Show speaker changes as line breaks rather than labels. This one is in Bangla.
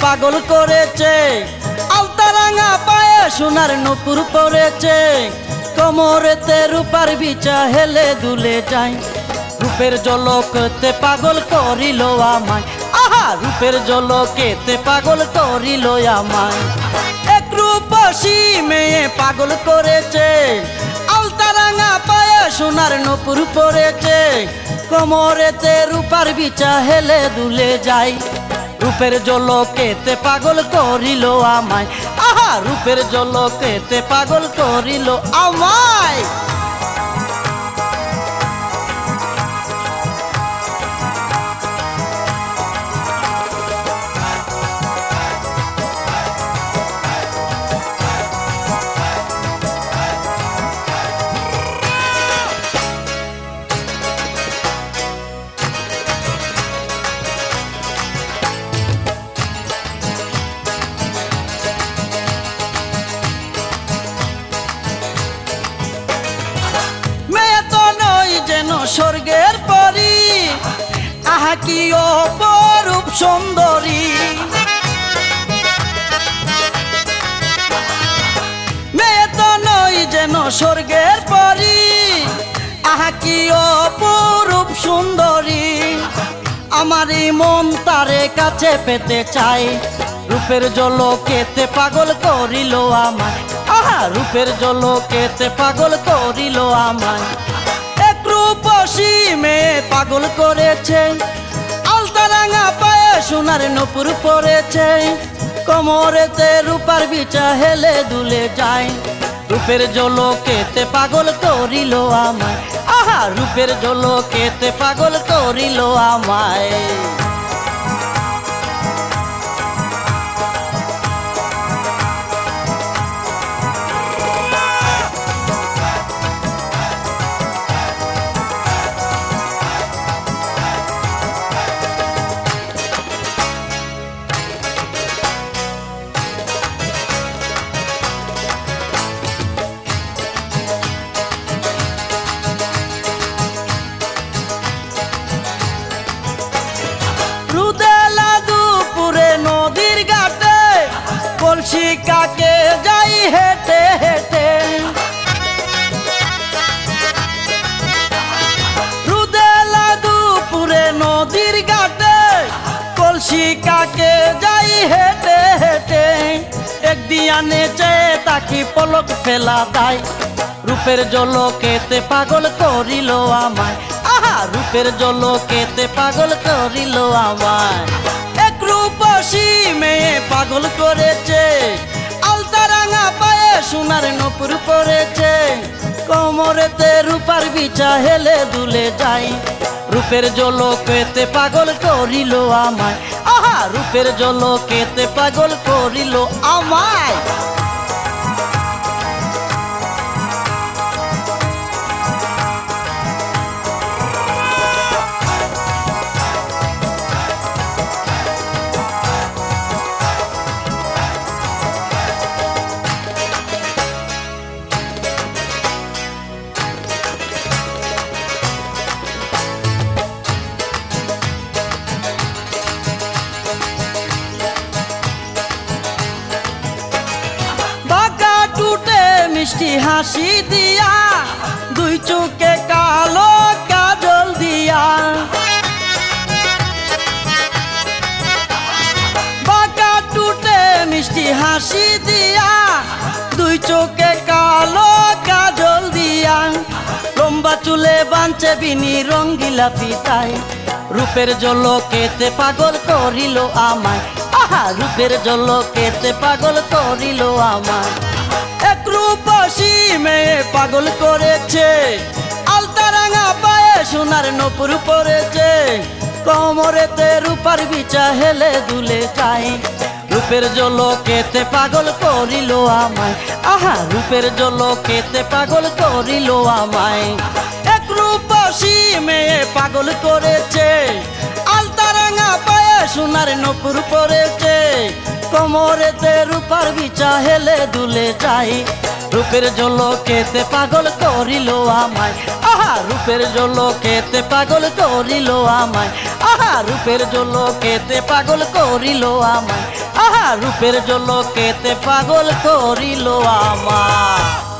পাগল করেছে, আলতারাঙা পায়ে সোনার নূপুর পরেছে, কোমরেতে রূপার বিচা হেলে দুলে যায়। রূপের ঝলকেতে পাগল করিল আমায়, আহা রূপের ঝলকেতে পাগল করিল আমায়। এক রূপসী মেয়ে পাগল করেছে, আলতারাঙা পায়ে সোনার নূপুর পরেছে, কোমরেতে রূপার বিচা হেলে দুলে যায়। রূপের ঝলকেতে পাগল করিল আমায়, আহা রূপের ঝলকেতে পাগল করিল আমায়। স্বর্গের পরী, আহা কি অপরূপ সুন্দরী। মেয়ে তো নই যেন স্বর্গের পরী, আহা কি অপরূপ সুন্দরী। আমারই মন তারে কাছে পেতে চাই, রূপের ঝলকেতে পাগল করিল আমায়, আহা রূপের ঝলকেতে পাগল করিল আমায়। রূপসী মেয়ে পাগল করেছে, আলতারাঙা পায়ে সোনার নূপুর পরেছে, কোমরেতে রূপার বিচা হেলে দুলে যায়। রূপের ঝলকেতে পাগল করিল আমায়, আহা রূপের ঝলকেতে পাগল করিল আমায়। কলসি কাকে যাই হেঁটে হেঁটে, রুদেলা দুপুরে নদীর ঘাটে, কলসি কাকে যাই হেঁটে হেঁটে। একদিয়ানে চেয়ে তাকি পলক ফেলা দায়, রূপের ঝলকেতে পাগল করিল আমায়, আহা রূপের ঝলকেতে পাগল করিল আমায়। এক রূপসী মেয়ে পাগল করেছে, আলতারাঙা পায়ে সোনার নূপুর পরেছে, কোমরেতে রূপার বিচা হেলে দুলে যায়। রূপের ঝলকেতে পাগল করিল আমায়, আহা রূপের ঝলকেতে পাগল করিল আমায়। মিষ্টি হাসি দিয়া, দুই চোখে কালো কাজল দিয়া, বাঁকা টুটে মিষ্টি হাসি দিয়া, দুই চোখে কালো কাজল দিয়া। লম্বা চুলে বাঁধছে বিনি রঙ্গিলা ফিতায়, রূপের ঝলকেতে পাগল করিল আমায়, আহা রূপের ঝলকেতে পাগল করিল আমায়। এক রূপসী মেয়ে পাগল করেছে, আলতারাঙা পায়ে সোনার নূপুর পরেছে, কোমরেতে রূপার বিচা হেলে দুলে যায়। রূপের ঝলকেতে পাগল করিল আমায়, আহা রূপের ঝলকেতে পাগল করিল আমায়। এক রূপসী মেয়ে পাগল করেছে, আলতারাঙা পায়ে সোনার নূপুর পরেছে, কোমরেতে রূপার বিচা হেলে দুলে যায়। রূপের ঝলকেতে পাগল করিল আমায়, আহা রূপের ঝলকেতে পাগল করিল আমায়, আহা রূপের ঝলকেতে পাগল করিল আমায়, আহা রূপের ঝলকেতে পাগল করিল আমায়।